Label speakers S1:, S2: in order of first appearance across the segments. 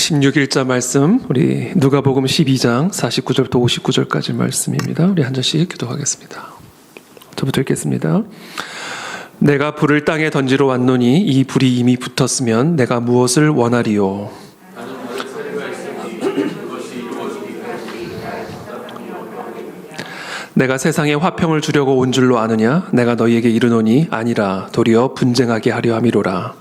S1: 16일자 말씀, 우리 누가복음 12장 49절부터 59절까지 말씀입니다. 우리 한 절씩 기도하겠습니다. 저부터 읽겠습니다. 내가 불을 땅에 던지러 왔노니 이 불이 이미 붙었으면 내가 무엇을 원하리요? 내가 세상에 화평을 주려고 온 줄로 아느냐? 내가 너희에게 이르노니 아니라 도리어 분쟁하게 하려 함이로라.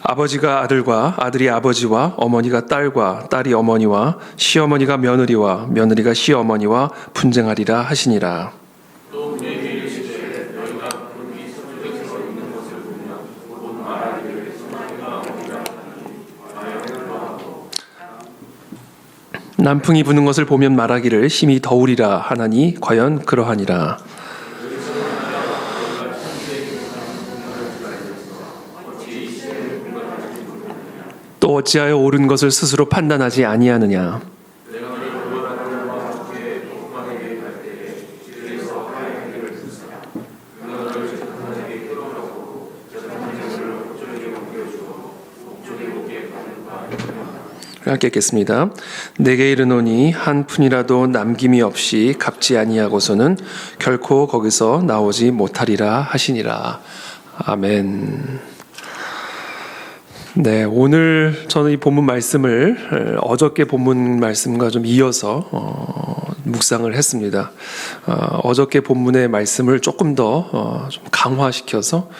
S1: 아버지가 아들과 아들이 아버지와 어머니가 딸과 딸이 어머니와 시어머니가 며느리와 며느리가 시어머니와 분쟁하리라 하시니라. 남풍이 부는 것을 보면 말하기를 힘이 더우리라 하나니 과연 그러하니라. 또 어찌하여 옳은 것을 스스로 판단하지 아니하느냐? 함께 읽겠습니다. 내게 이르노니 한 푼이라도 남김이 없이 갚지 아니하고서는 결코 거기서 나오지 못하리라 하시니라. 아멘. 네, 오늘 저는 이 본문 말씀을 어저께 본문 말씀과 좀 이어서 묵상을 했습니다. 어저께 본문의 말씀을 조금 더 좀 강화시켜서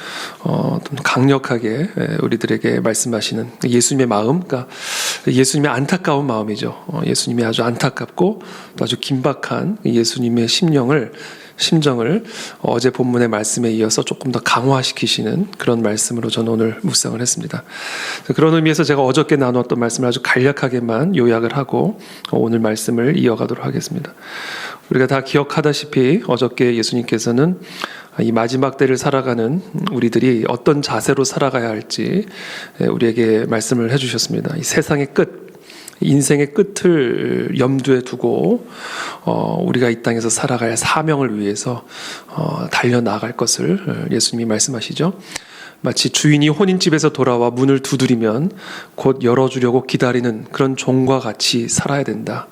S1: 좀 강력하게 우리들에게 말씀하시는 예수님의 마음, 그러니까 예수님의 안타까운 마음이죠. 예수님이 아주 안타깝고 또 아주 긴박한 예수님의 심정을 어제 본문의 말씀에 이어서 조금 더 강화시키시는 그런 말씀으로 저는 오늘 묵상을 했습니다. 그런 의미에서 제가 어저께 나누었던 말씀을 아주 간략하게만 요약을 하고 오늘 말씀을 이어가도록 하겠습니다. 우리가 다 기억하다시피 어저께 예수님께서는 이 마지막 때를 살아가는 우리들이 어떤 자세로 살아가야 할지 우리에게 말씀을 해주셨습니다. 이 세상의 끝, 인생의 끝을 염두에 두고 우리가 이 땅에서 살아갈 사명을 위해서 달려나갈 것을 예수님이 말씀하시죠. 마치 주인이 혼인집에서 돌아와 문을 두드리면 곧 열어주려고 기다리는 그런 종과 같이 살아야 된다.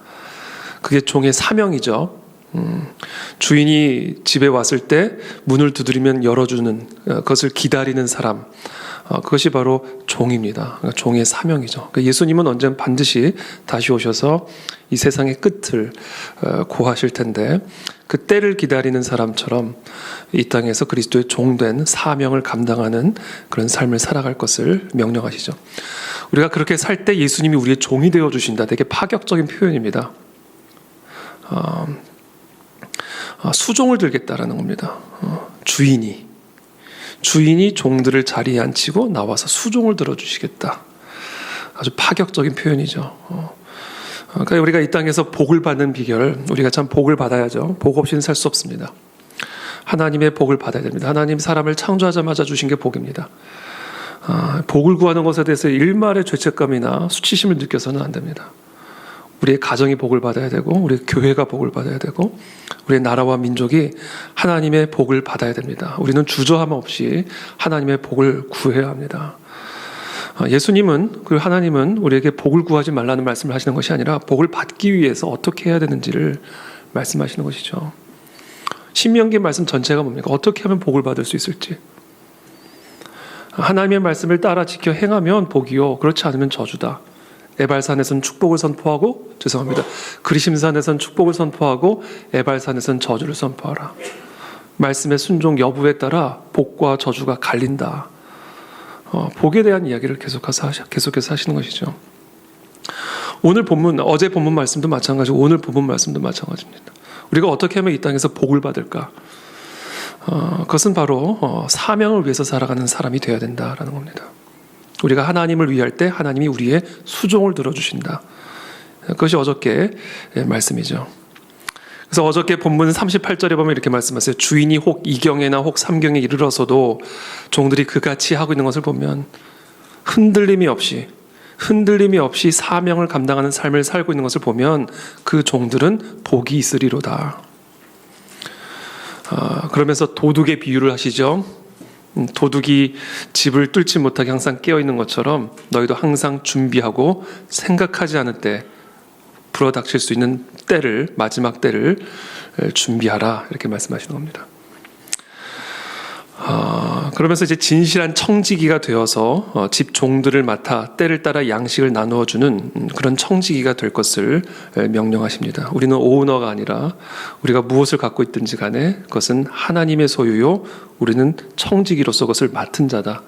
S1: 그게 종의 사명이죠. 주인이 집에 왔을 때 문을 두드리면 열어주는 그것을 기다리는 사람, 그것이 바로 종입니다. 그러니까 종의 사명이죠. 그러니까 예수님은 언젠가 반드시 다시 오셔서 이 세상의 끝을 고하실 텐데 그 때를 기다리는 사람처럼 이 땅에서 그리스도의 종된 사명을 감당하는 그런 삶을 살아갈 것을 명령하시죠. 우리가 그렇게 살 때 예수님이 우리의 종이 되어주신다. 되게 파격적인 표현입니다. 수종을 들겠다라는 겁니다. 주인이 종들을 자리에 앉히고 나와서 수종을 들어주시겠다. 아주 파격적인 표현이죠. 그러니까 우리가 이 땅에서 복을 받는 비결, 우리가 참 복을 받아야죠. 복 없이는 살 수 없습니다. 하나님의 복을 받아야 됩니다. 하나님 사람을 창조하자마자 주신 게 복입니다. 복을 구하는 것에 대해서 일말의 죄책감이나 수치심을 느껴서는 안 됩니다. 우리의 가정이 복을 받아야 되고 우리 교회가 복을 받아야 되고 우리의 나라와 민족이 하나님의 복을 받아야 됩니다. 우리는 주저함 없이 하나님의 복을 구해야 합니다. 예수님은, 그 하나님은 우리에게 복을 구하지 말라는 말씀을 하시는 것이 아니라 복을 받기 위해서 어떻게 해야 되는지를 말씀하시는 것이죠. 신명기 말씀 전체가 뭡니까? 어떻게 하면 복을 받을 수 있을지. 하나님의 말씀을 따라 지켜 행하면 복이요, 그렇지 않으면 저주다. 에발산에서는 축복을 선포하고, 그리심산에서는 축복을 선포하고 에발산에서는 저주를 선포하라. 말씀의 순종 여부에 따라 복과 저주가 갈린다. 복에 대한 이야기를 계속해서 하시는 것이죠. 오늘 본문, 어제 본문 말씀도 마찬가지고 오늘 본문 말씀도 마찬가지입니다. 우리가 어떻게 하면 이 땅에서 복을 받을까? 그것은 바로 사명을 위해서 살아가는 사람이 되어야 된다라는 겁니다. 우리가 하나님을 위할 때 하나님이 우리의 수종을 들어주신다. 그것이 어저께 말씀이죠. 그래서 어저께 본문 38절에 보면 이렇게 말씀하세요. 주인이 혹 2경에나 혹 3경에 이르러서도 종들이 그같이 하고 있는 것을 보면 흔들림이 없이 사명을 감당하는 삶을 살고 있는 것을 보면 그 종들은 복이 있으리로다. 그러면서 도둑의 비유를 하시죠. 도둑이 집을 뚫지 못하게 항상 깨어있는 것처럼 너희도 항상 준비하고 생각하지 않을 때 불어닥칠 수 있는 때를, 마지막 때를 준비하라, 이렇게 말씀하시는 겁니다. 그러면서 이제 진실한 청지기가 되어서 집 종들을 맡아 때를 따라 양식을 나누어 주는 그런 청지기가 될 것을 명령하십니다. 우리는 오너가 아니라 우리가 무엇을 갖고 있든지 간에 그것은 하나님의 소유요, 우리는 청지기로서 그것을 맡은 자다.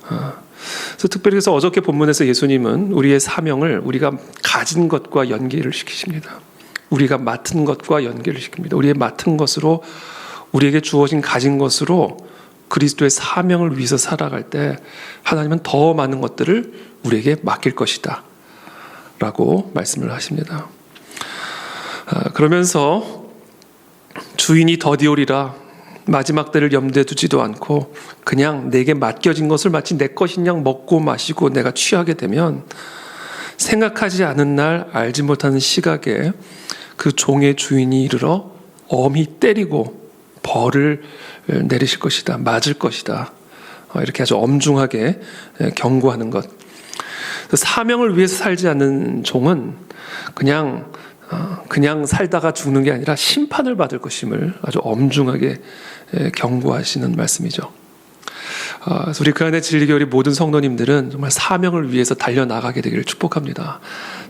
S1: 그래서 특별히 그래서 어저께 본문에서 예수님은 우리의 사명을 우리가 가진 것과 연계를 시키십니다. 우리가 맡은 것과 연계를 시킵니다. 우리의 맡은 것으로, 우리에게 주어진 가진 것으로 그리스도의 사명을 위해서 살아갈 때 하나님은 더 많은 것들을 우리에게 맡길 것이다 라고 말씀을 하십니다. 그러면서 주인이 더디오리라, 마지막 때를 염두에 두지도 않고 그냥 내게 맡겨진 것을 마치 내 것인 양 먹고 마시고 내가 취하게 되면 생각하지 않은 날, 알지 못하는 시각에 그 종의 주인이 이르러 엄히 때리고 벌을 내리실 것이다, 맞을 것이다, 이렇게 아주 엄중하게 경고하는 것. 사명을 위해서 살지 않는 종은 그냥 살다가 죽는 게 아니라 심판을 받을 것임을 아주 엄중하게 경고하시는 말씀이죠. 그래서 우리 그 안에 진리교회 모든 성도님들은 정말 사명을 위해서 달려나가게 되기를 축복합니다.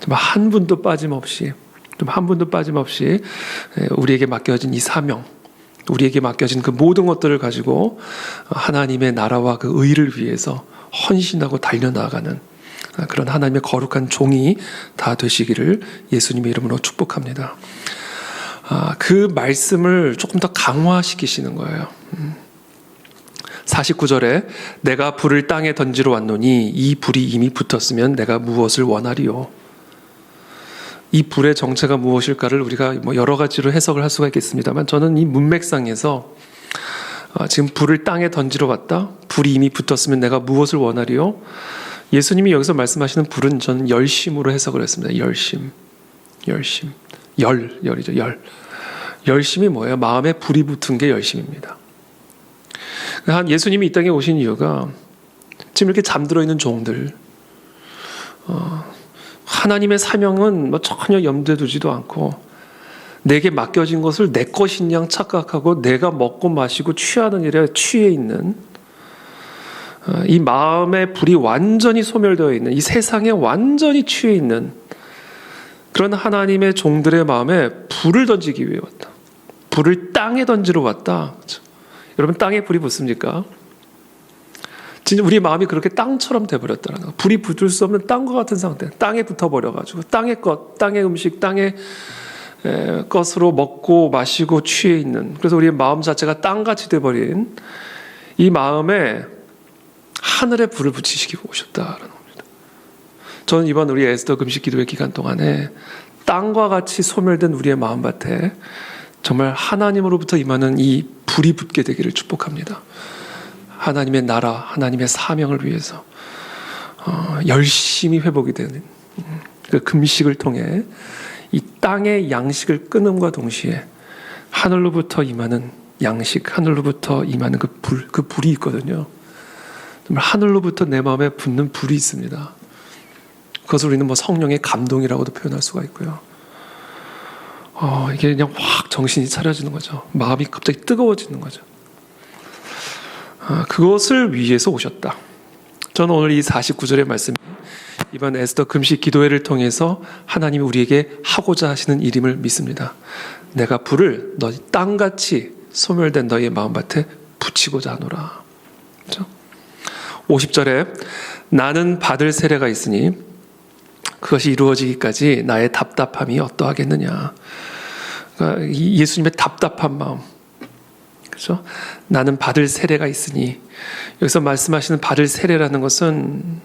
S1: 정말 한 분도 빠짐없이 우리에게 맡겨진 이 사명, 우리에게 맡겨진 그 모든 것들을 가지고 하나님의 나라와 그 의를 위해서 헌신하고 달려나가는 그런 하나님의 거룩한 종이 다 되시기를 예수님의 이름으로 축복합니다. 그 말씀을 조금 더 강화시키시는 거예요. 49절에 내가 불을 땅에 던지러 왔노니 이 불이 이미 붙었으면 내가 무엇을 원하리요. 이 불의 정체가 무엇일까를 우리가 여러 가지로 해석을 할 수가 있겠습니다만, 저는 이 문맥상에서 지금 불을 땅에 던지러 왔다, 불이 이미 붙었으면 내가 무엇을 원하리요. 예수님이 여기서 말씀하시는 불은 저는 열심으로 해석을 했습니다. 열이죠. 열심이 뭐예요? 마음에 불이 붙은 게 열심입니다. 예수님이 이 땅에 오신 이유가 지금 이렇게 잠들어 있는 종들, 하나님의 사명은 전혀 염두에 두지도 않고 내게 맡겨진 것을 내 것인 양 착각하고 내가 먹고 마시고 취하는 일에 취해 있는, 이 마음의 불이 완전히 소멸되어 있는, 이 세상에 완전히 취해 있는 그런 하나님의 종들의 마음에 불을 던지기 위해 왔다. 불을 땅에 던지러 왔다. 여러분, 땅에 불이 붙습니까? 진짜 우리 마음이 그렇게 땅처럼 돼버렸다는 거. 불이 붙을 수 없는 땅과 같은 상태. 땅에 붙어버려가지고 땅의 것, 땅의 음식, 땅의 것으로 먹고 마시고 취해 있는, 그래서 우리의 마음 자체가 땅같이 돼버린 이 마음에 하늘의 불을 붙이시기 오셨다라는 겁니다. 저는 이번 우리 에스더 금식 기도회 기간 동안에 땅과 같이 소멸된 우리의 마음밭에 정말 하나님으로부터 임하는 이 불이 붙게 되기를 축복합니다. 하나님의 나라, 하나님의 사명을 위해서 열심히 회복이 되는 그 금식을 통해 이 땅의 양식을 끊음과 동시에 하늘로부터 임하는 양식, 하늘로부터 임하는 그 불이 있거든요. 정말 하늘로부터 내 마음에 붙는 불이 있습니다. 그것을 우리는 성령의 감동이라고도 표현할 수가 있고요. 이게 그냥 확 정신이 차려지는 거죠. 마음이 갑자기 뜨거워지는 거죠. 그것을 위해서 오셨다. 저는 오늘 이 49절의 말씀이 이번 에스더 금식 기도회를 통해서 하나님이 우리에게 하고자 하시는 일임을 믿습니다. 내가 불을 너희 땅같이 소멸된 너희의 마음밭에 붙이고자 하노라. 그렇죠? 50절에 나는 받을 세례가 있으니 그것이 이루어지기까지 나의 답답함이 어떠하겠느냐. 그러니까 예수님의 답답한 마음, 그렇죠? 나는 받을 세례가 있으니, 여기서 말씀하시는 받을 세례라는 것은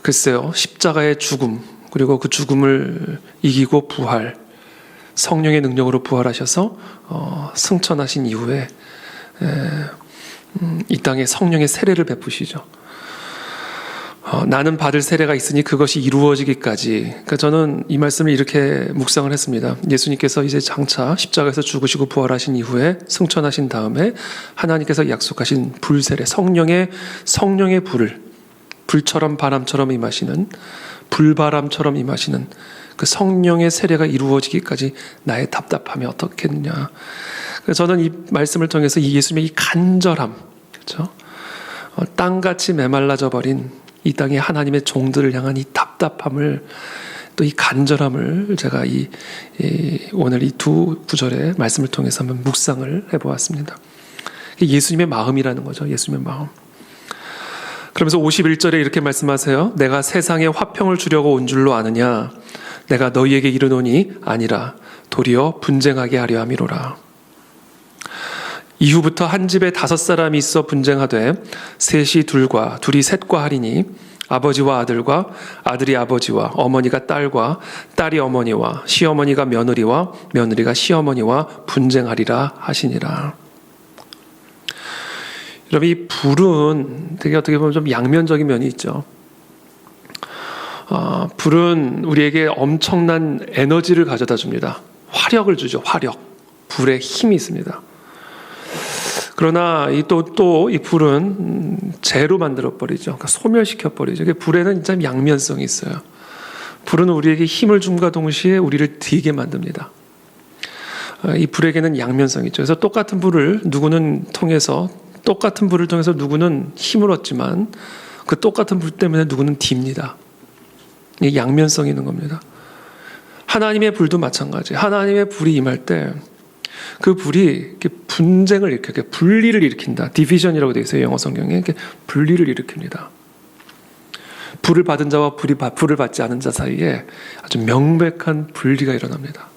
S1: 글쎄요, 십자가의 죽음, 그리고 그 죽음을 이기고 부활, 성령의 능력으로 부활하셔서 승천하신 이후에 이 땅에 성령의 세례를 베푸시죠. 나는 받을 세례가 있으니 그것이 이루어지기까지. 그러니까 저는 이 말씀을 이렇게 묵상을 했습니다. 예수님께서 이제 장차 십자가에서 죽으시고 부활하신 이후에 승천하신 다음에 하나님께서 약속하신 불세례, 성령의 불을, 불처럼 바람처럼 임하시는, 불바람처럼 임하시는 그 성령의 세례가 이루어지기까지 나의 답답함이 어떻겠느냐. 그래서 저는 이 말씀을 통해서 이 예수님의 이 간절함, 그렇죠? 땅같이 메말라져 버린 이 땅의 하나님의 종들을 향한 이 답답함을, 또 이 간절함을 제가 오늘 이 두 구절의 말씀을 통해서 한번 묵상을 해보았습니다. 예수님의 마음이라는 거죠. 예수님의 마음. 그러면서 51절에 이렇게 말씀하세요. 내가 세상에 화평을 주려고 온 줄로 아느냐. 내가 너희에게 이르노니 아니라 도리어 분쟁하게 하려 함이로라. 이후부터 한 집에 5사람이 있어 분쟁하되 셋이 둘과 둘이 셋과 하리니 아버지와 아들과 아들이 아버지와 어머니가 딸과 딸이 어머니와 시어머니가 며느리와 며느리가 시어머니와 분쟁하리라 하시니라. 여러분, 이 불은 되게 어떻게 보면 좀 양면적인 면이 있죠. 불은 우리에게 엄청난 에너지를 가져다 줍니다. 화력을 주죠. 화력. 불에 힘이 있습니다. 그러나 이 불은 재로 만들어 버리죠. 그러니까 소멸시켜 버리죠. 불에는 진짜 양면성이 있어요. 불은 우리에게 힘을 줌과 동시에 우리를 뒤게 만듭니다. 이 불에게는 양면성이 있죠. 그래서 똑같은 불을 통해서 누구는 힘을 얻지만 그 똑같은 불 때문에 누구는 딥니다. 이게 양면성이 있는 겁니다. 하나님의 불도 마찬가지. 하나님의 불이 임할 때 그 불이 이렇게 분쟁을 일으켜, 분리를 일으킨다. 디비전이라고 되어 있어요. 영어 성경에. 이렇게 분리를 일으킵니다. 불을 받은 자와 불을 받지 않은 자 사이에 아주 명백한 분리가 일어납니다.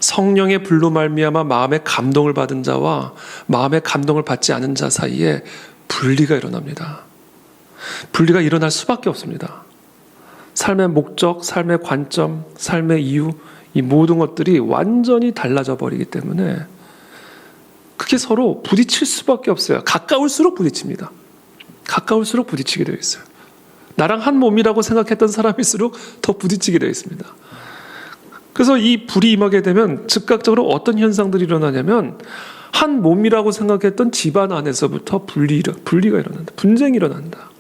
S1: 성령의 불로 말미암아 마음의 감동을 받은 자와 마음의 감동을 받지 않은 자 사이에 분리가 일어납니다. 분리가 일어날 수밖에 없습니다. 삶의 목적, 삶의 관점, 삶의 이유, 이 모든 것들이 완전히 달라져 버리기 때문에 그게 서로 부딪힐 수밖에 없어요. 가까울수록 부딪힙니다. 가까울수록 부딪히게 되어 있어요. 나랑 한 몸이라고 생각했던 사람일수록 더 부딪히게 되어 있습니다. 그래서 이 불이 임하게 되면 즉각적으로 어떤 현상들이 일어나냐면 한 몸이라고 생각했던 집안 안에서부터 분리가 일어난다. 분쟁이 일어난다.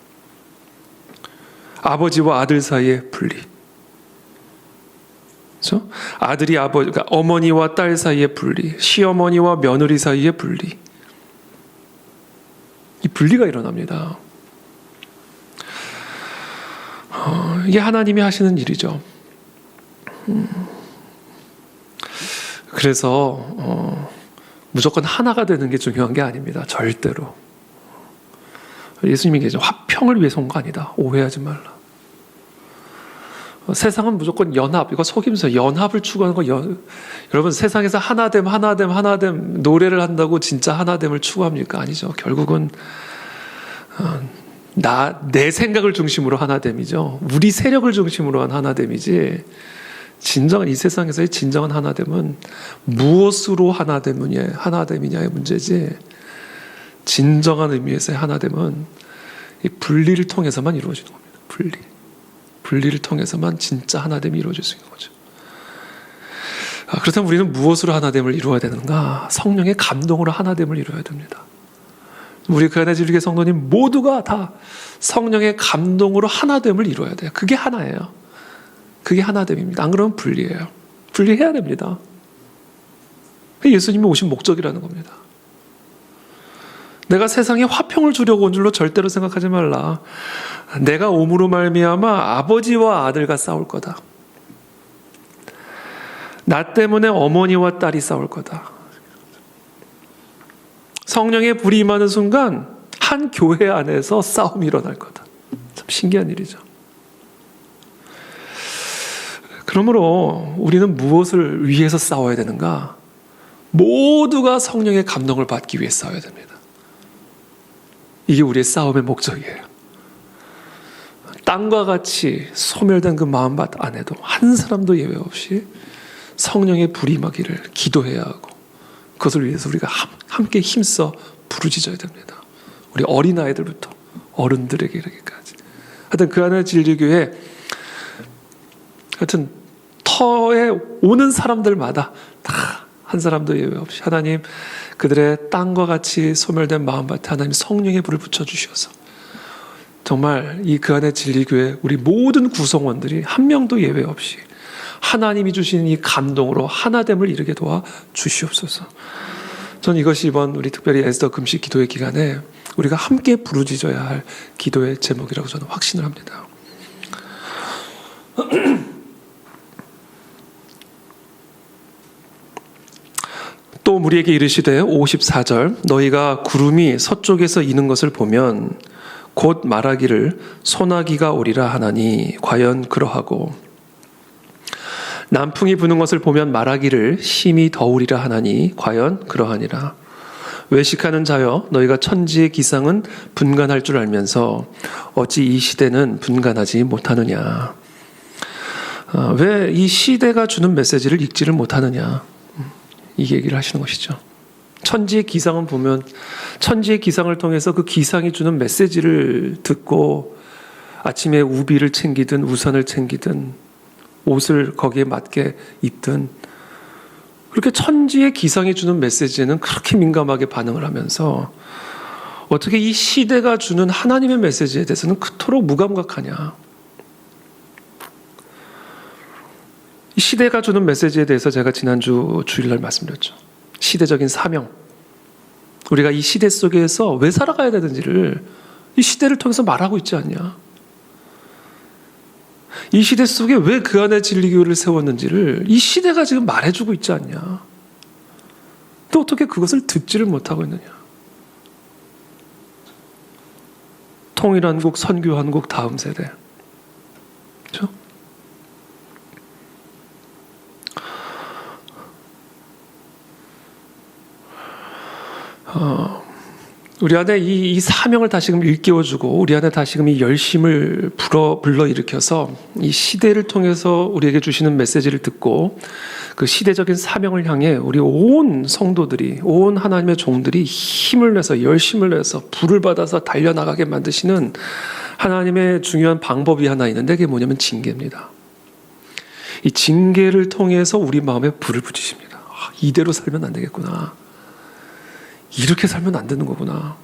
S1: 아버지와 아들 사이의 분리. 그렇죠? 그러니까 어머니와 딸 사이의 분리, 시어머니와 며느리 사이의 분리. 이 분리가 일어납니다. 이게 하나님이 하시는 일이죠. 그래서 무조건 하나가 되는 게 중요한 게 아닙니다. 절대로. 예수님이 얘기하죠. 화평을 위해서 온 거 아니다. 오해하지 말라. 세상은 무조건 연합, 이거 속임수, 연합을 추구하는 거. 여러분, 세상에서 하나됨 노래를 한다고 진짜 하나됨을 추구합니까? 아니죠. 결국은 내 생각을 중심으로 하나됨이죠. 우리 세력을 중심으로 한 하나됨이지. 진정한 이 세상에서의 진정한 하나됨은 무엇으로 하나됨이냐의 문제지. 진정한 의미에서의 하나됨은 이 분리를 통해서만 이루어지는 겁니다. 분리를 통해서만 진짜 하나됨이 이루어질 수 있는 거죠. 그렇다면 우리는 무엇으로 하나됨을 이루어야 되는가? 성령의 감동으로 하나됨을 이루어야 됩니다. 우리 그안의 진리교회 성도님 모두가 다 성령의 감동으로 하나됨을 이루어야 돼요. 그게 하나예요. 그게 하나됨입니다. 안 그러면 분리해요. 분리해야 됩니다. 예수님이 오신 목적이라는 겁니다. 내가 세상에 화평을 주려고 온 줄로 절대로 생각하지 말라. 내가 옴으로 말미암아 아버지와 아들과 싸울 거다. 나 때문에 어머니와 딸이 싸울 거다. 성령의 불이 임하는 순간 한 교회 안에서 싸움이 일어날 거다. 참 신기한 일이죠. 그러므로 우리는 무엇을 위해서 싸워야 되는가? 모두가 성령의 감동을 받기 위해 싸워야 됩니다. 이게 우리의 싸움의 목적이에요. 땅과 같이 소멸된 그 마음밭 안에도 한 사람도 예외 없이 성령의 불이 임하기를 기도해야 하고, 그것을 위해서 우리가 함께 힘써 부르짖어야 됩니다. 우리 어린아이들부터 어른들에게 이르기까지. 하여튼 그 안에 진리교회 하여튼 터에 오는 사람들마다 다 한 사람도 예외 없이 하나님 그들의 땅과 같이 소멸된 마음밭에 하나님 성령의 불을 붙여주셔서 정말 이 그 안에 진리교회 우리 모든 구성원들이 한 명도 예외 없이 하나님이 주신 이 감동으로 하나됨을 이루게 도와 주시옵소서. 전 이것이 이번 우리 특별히 에스더 금식 기도의 기간에 우리가 함께 부르짖어야 할 기도의 제목이라고 저는 확신을 합니다. 또 우리에게 이르시되 54절 너희가 구름이 서쪽에서 이는 것을 보면 곧 말하기를 소나기가 오리라 하나니 과연 그러하고 남풍이 부는 것을 보면 말하기를 심히 더우리라 하나니 과연 그러하니라. 외식하는 자여 너희가 천지의 기상은 분간할 줄 알면서 어찌 이 시대는 분간하지 못하느냐. 왜 이 시대가 주는 메시지를 읽지를 못하느냐. 이 얘기를 하시는 것이죠. 천지의 기상은 보면 천지의 기상을 통해서 그 기상이 주는 메시지를 듣고 아침에 우비를 챙기든 우산을 챙기든 옷을 거기에 맞게 입든 그렇게 천지의 기상이 주는 메시지에는 그렇게 민감하게 반응을 하면서 어떻게 이 시대가 주는 하나님의 메시지에 대해서는 그토록 무감각하냐. 이 시대가 주는 메시지에 대해서 제가 지난주 주일날 말씀드렸죠. 시대적인 사명. 우리가 이 시대 속에서 왜 살아가야 되는지를 이 시대를 통해서 말하고 있지 않냐. 이 시대 속에 왜 그 안에 진리교회를 세웠는지를 이 시대가 지금 말해주고 있지 않냐. 또 어떻게 그것을 듣지를 못하고 있느냐. 통일한국, 선교한국 다음 세대. 그렇죠? 우리 안에 이 사명을 다시금 일깨워주고 우리 안에 다시금 이 열심을 불러일으켜서 이 시대를 통해서 우리에게 주시는 메시지를 듣고 그 시대적인 사명을 향해 우리 온 성도들이 온 하나님의 종들이 힘을 내서 열심을 내서 불을 받아서 달려나가게 만드시는 하나님의 중요한 방법이 하나 있는데 그게 뭐냐면 징계입니다. 이 징계를 통해서 우리 마음에 불을 붙이십니다. 이대로 살면 안 되겠구나. 이렇게 살면 안 되는 거구나.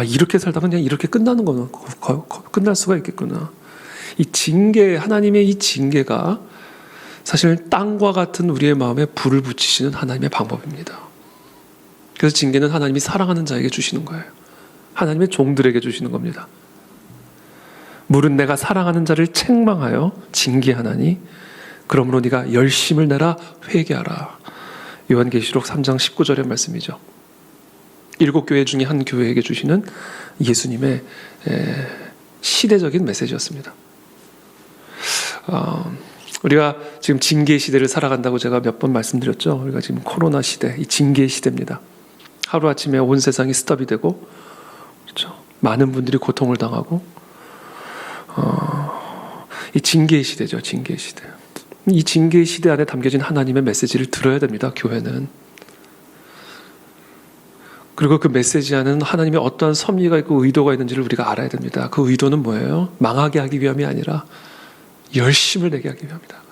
S1: 이렇게 살다가 그냥 이렇게 끝나는 거는 끝날 수가 있겠구나. 이 징계, 하나님의 이 징계가 사실 땅과 같은 우리의 마음에 불을 붙이시는 하나님의 방법입니다. 그래서 징계는 하나님이 사랑하는 자에게 주시는 거예요. 하나님의 종들에게 주시는 겁니다. 물은 내가 사랑하는 자를 책망하여 징계하나니 그러므로 네가 열심을 내라 회개하라. 요한계시록 3장 19절의 말씀이죠. 7교회 중에 한 교회에게 주시는 예수님의 시대적인 메시지였습니다. 우리가 지금 징계 시대를 살아간다고 제가 몇 번 말씀드렸죠. 우리가 지금 코로나 시대, 이 징계 시대입니다. 하루아침에 온 세상이 스톱이 되고, 그렇죠? 많은 분들이 고통을 당하고, 이 징계 시대죠. 징계 시대. 이 징계 시대 안에 담겨진 하나님의 메시지를 들어야 됩니다. 교회는. 그리고 그 메시지 안에는 하나님의 어떠한 섭리가 있고 의도가 있는지를 우리가 알아야 됩니다. 그 의도는 뭐예요? 망하게 하기 위함이 아니라 열심을 내게 하기 위함이다.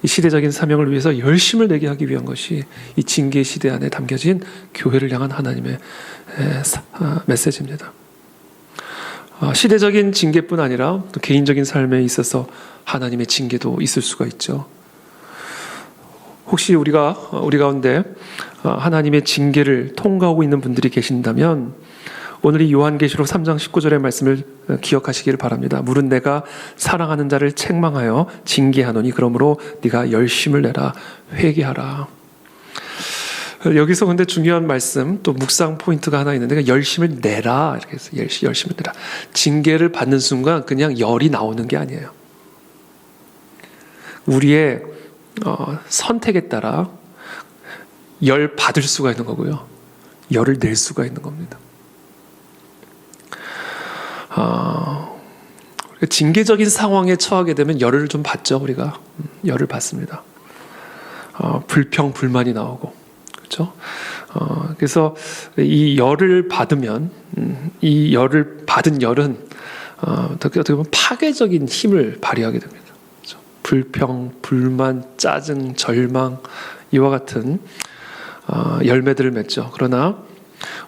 S1: 이 시대적인 사명을 위해서 열심을 내게 하기 위한 것이 이 징계 시대 안에 담겨진 교회를 향한 하나님의 메시지입니다. 시대적인 징계뿐 아니라 또 개인적인 삶에 있어서 하나님의 징계도 있을 수가 있죠. 혹시 우리 가운데 하나님의 징계를 통과하고 있는 분들이 계신다면 오늘 이 요한계시록 3장 19절의 말씀을 기억하시기를 바랍니다. 물은 내가 사랑하는 자를 책망하여 징계하노니 그러므로 네가 열심을 내라 회개하라. 여기서 근데 중요한 말씀 또 묵상 포인트가 하나 있는데 열심을 내라 이렇게 해서 열심을 내라. 징계를 받는 순간 그냥 열이 나오는 게 아니에요. 우리의 선택에 따라 열 받을 수가 있는 거고요. 열을 낼 수가 있는 겁니다. 징계적인 상황에 처하게 되면 열을 좀 받죠. 우리가 열을 받습니다. 불평, 불만이 나오고 그렇죠? 그래서 이 열을 받으면 이 열을 받은 열은 어떻게 보면 파괴적인 힘을 발휘하게 됩니다. 그렇죠? 불평, 불만, 짜증, 절망 이와 같은 열매들을 맺죠. 그러나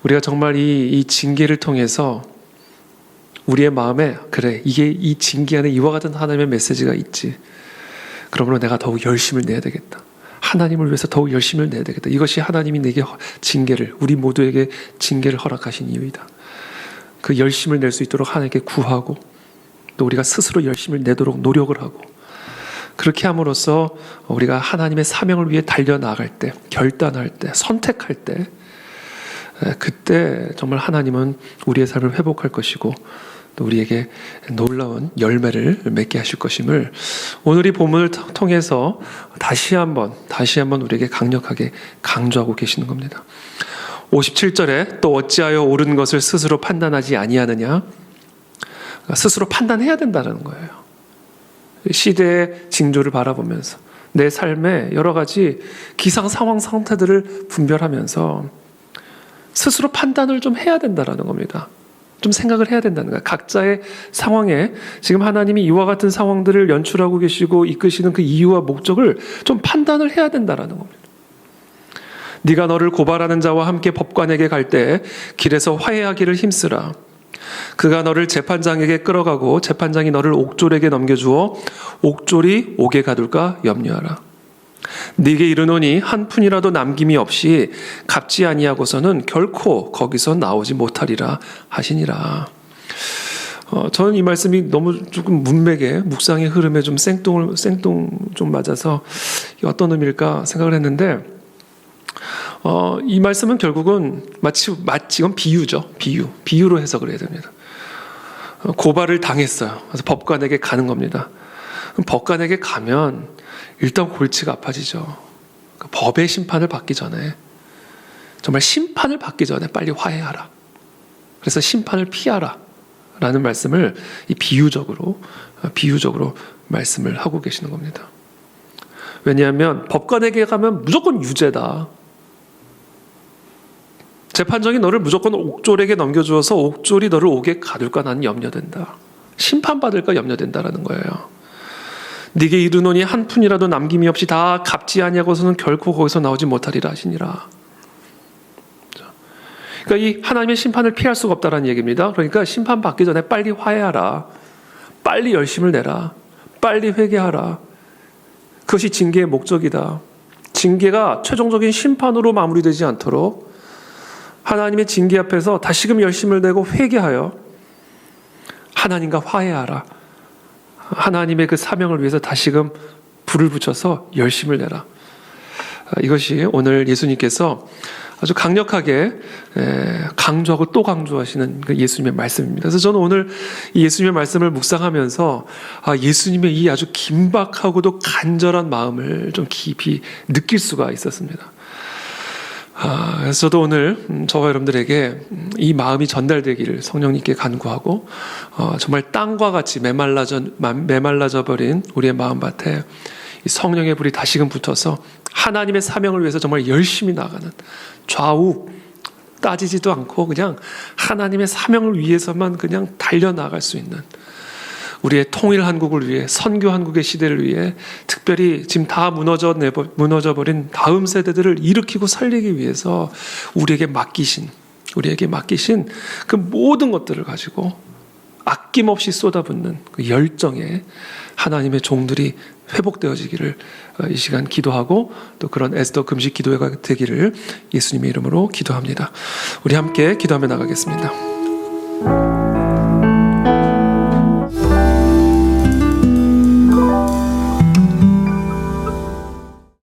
S1: 우리가 정말 이 징계를 통해서 우리의 마음에 그래 이게 이 징계 안에 이와 같은 하나님의 메시지가 있지. 그러므로 내가 더욱 열심을 내야 되겠다. 하나님을 위해서 더욱 열심을 내야 되겠다. 이것이 하나님이 내게 징계를 우리 모두에게 징계를 허락하신 이유이다. 그 열심을 낼 수 있도록 하나님께 구하고 또 우리가 스스로 열심을 내도록 노력을 하고 그렇게 함으로써 우리가 하나님의 사명을 위해 달려나갈 때 결단할 때 선택할 때 그때 정말 하나님은 우리의 삶을 회복할 것이고 또 우리에게 놀라운 열매를 맺게 하실 것임을 오늘 이 본문을 통해서 다시 한번 우리에게 강력하게 강조하고 계시는 겁니다. 57절에 또 어찌하여 옳은 것을 스스로 판단하지 아니하느냐. 스스로 판단해야 된다는 거예요. 시대의 징조를 바라보면서 내 삶의 여러 가지 기상 상황 상태들을 분별하면서 스스로 판단을 좀 해야 된다는 겁니다. 좀 생각을 해야 된다는 거예요. 각자의 상황에 지금 하나님이 이와 같은 상황들을 연출하고 계시고 이끄시는 그 이유와 목적을 좀 판단을 해야 된다는 겁니다. 네가 너를 고발하는 자와 함께 법관에게 갈 때 길에서 화해하기를 힘쓰라. 그가 너를 재판장에게 끌어가고 재판장이 너를 옥졸에게 넘겨주어 옥졸이 옥에 가둘까 염려하라. 네게 이르노니 한 푼이라도 남김이 없이 갚지 아니하고서는 결코 거기서 나오지 못하리라 하시니라. 저는 이 말씀이 너무 조금 문맥에 묵상의 흐름에 좀 생뚱 좀 맞아서 어떤 의미일까 생각을 했는데 이 말씀은 결국은 마치 이건 비유죠. 비유로 해석을 해야 됩니다. 고발을 당했어요. 그래서 법관에게 가는 겁니다. 그럼 법관에게 가면 일단 골치가 아파지죠. 법의 심판을 받기 전에 정말 심판을 받기 전에 빨리 화해하라. 그래서 심판을 피하라 라는 말씀을 이 비유적으로 말씀을 하고 계시는 겁니다. 왜냐하면 법관에게 가면 무조건 유죄다. 재판장이 너를 무조건 옥졸에게 넘겨주어서 옥졸이 너를 옥에 가둘까 나는 염려된다. 심판받을까 염려된다라는 거예요. 네게 이르노니 한 푼이라도 남김이 없이 다 갚지 아니하고서는 결코 거기서 나오지 못하리라 하시니라. 그러니까 이 하나님의 심판을 피할 수가 없다라는 얘기입니다. 그러니까 심판 받기 전에 빨리 화해하라. 빨리 열심을 내라. 빨리 회개하라. 그것이 징계의 목적이다. 징계가 최종적인 심판으로 마무리되지 않도록 하나님의 징계 앞에서 다시금 열심을 내고 회개하여 하나님과 화해하라. 하나님의 그 사명을 위해서 다시금 불을 붙여서 열심을 내라. 이것이 오늘 예수님께서 아주 강력하게 강조하고 또 강조하시는 그 예수님의 말씀입니다. 그래서 저는 오늘 이 예수님의 말씀을 묵상하면서 예수님의 이 아주 긴박하고도 간절한 마음을 좀 깊이 느낄 수가 있었습니다. 그래서 저도 오늘 저와 여러분들에게 이 마음이 전달되기를 성령님께 간구하고 정말 땅과 같이 메말라져 버린 우리의 마음밭에 이 성령의 불이 다시금 붙어서 하나님의 사명을 위해서 정말 열심히 나가는 좌우 따지지도 않고 그냥 하나님의 사명을 위해서만 그냥 달려나갈 수 있는 우리의 통일 한국을 위해 선교 한국의 시대를 위해 특별히 지금 다 무너져버린 다음 세대들을 일으키고 살리기 위해서 우리에게 맡기신 그 모든 것들을 가지고 아낌없이 쏟아붓는 그 열정에 하나님의 종들이 회복되어지기를 이 시간 기도하고 또 그런 에스더 금식 기도회가 되기를 예수님의 이름으로 기도합니다. 우리 함께 기도하며 나가겠습니다.